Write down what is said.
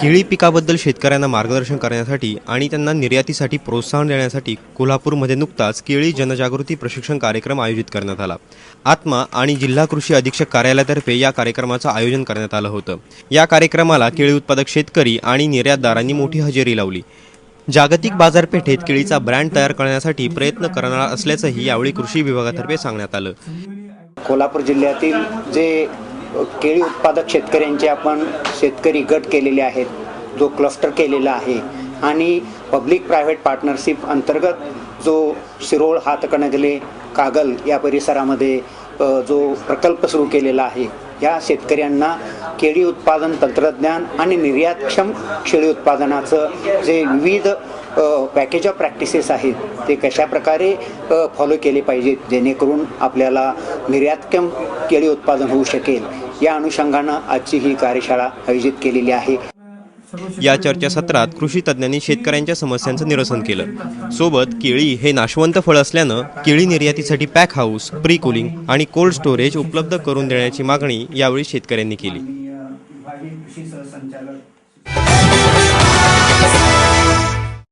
केळी पिकाबद्दल शेतकऱ्यांना मार्गदर्शन करण्यासाठी आणि त्यांना निर्यातीसाठी प्रोत्साहन देण्यासाठी कोल्हापूरमध्ये नुकताच केळी जनजागृती प्रशिक्षण कार्यक्रम आयोजित करण्यात आला। आत्मा आणि जिल्हा कृषी अधीक्षक कार्यालयातर्फे या कार्यक्रमाचं आयोजन करण्यात आलं होतं। या कार्यक्रमाला केळी उत्पादक शेतकरी आणि निर्यातदारांनी मोठी हजेरी लावली। जागतिक बाजारपेठेत केळीचा ब्रँड तयार करण्यासाठी प्रयत्न करणार असल्याचंही यावेळी कृषी विभागातर्फे सांगण्यात आलं। कोल्हापूर जिल्ह्यातील जे केळी उत्पादक शेतकऱ्यांचे आपण शेतकरी गट केलेले आहेत, जो क्लस्टर केलेला आहे आणि पब्लिक प्रायव्हेट पार्टनरशिप अंतर्गत जो शिरोळ, हातकणंगले, कागल या परिसरामध्ये जो प्रकल्प सुरू केलेला आहे, या शेतकऱ्यांना केळी उत्पादन तंत्रज्ञान आणि निर्यातक्षम शेळी उत्पादनाचं जे विविध पॅकेज ऑफ प्रॅक्टिसेस आहेत ते कशा प्रकारे फॉलो केले पाहिजेत, जेणेकरून आपल्याला निर्यातक्षम केळी उत्पादन होऊ शकेल, या अनुषंगानं आजची ही कार्यशाळा आयोजित केलेली आहे। या चर्चासत्रात कृषी तज्ज्ञांनी शेतकऱ्यांच्या समस्यांचं निरसन केलं। सोबत केळी हे नाशवंत फळ असल्यानं केळी निर्यातीसाठी पॅक हाऊस, प्री कूलिंग आणि कोल्ड स्टोरेज उपलब्ध करून देण्याची मागणी यावेळी शेतकऱ्यांनी केली।